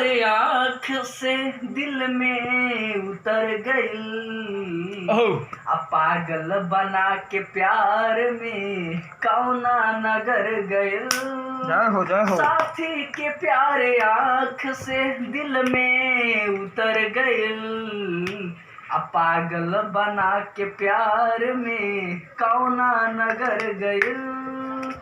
प्यारे आँख से दिल में उतर गई। पागल बना के प्यार में कौना नगर गइल। साथी के प्यारे आँख से दिल में उतर गइल। पागल बना के प्यार में कौना नगर गइल।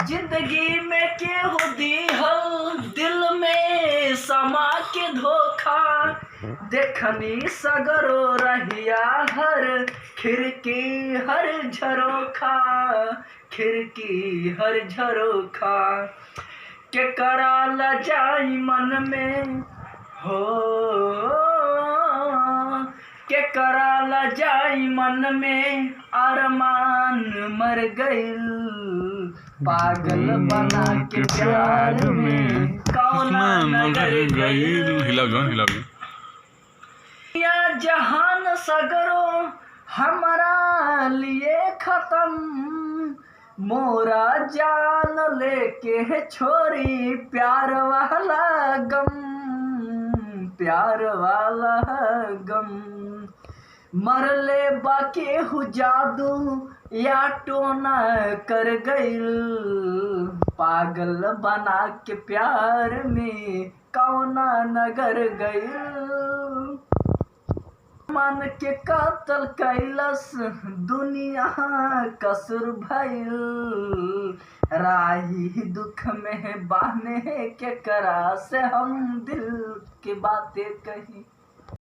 जिंदगी में केहू दिहल दिल में समा के धोखा। देखनी सगरो रहिया हर खिड़की हर झरोखा। खिड़की हर झरोखा के कराल जाई मन में हो। के कराल जाई मन में अरमान मर गइल। पागल बना के प्यार में कौना नगर गइल। या जहान सगरो हमारा लिए खत्म। मोरा जान लेके छोरी प्यार वाला गम। प्यार वाला गम मरले बाके हु जादू या टोना कर गइल। पागल बना के प्यार में कौना नगर गइल। मन के कातल कैलस दुनिया कसुर भइल। राही दुख में बहने के करा से हम दिल की बातें कही।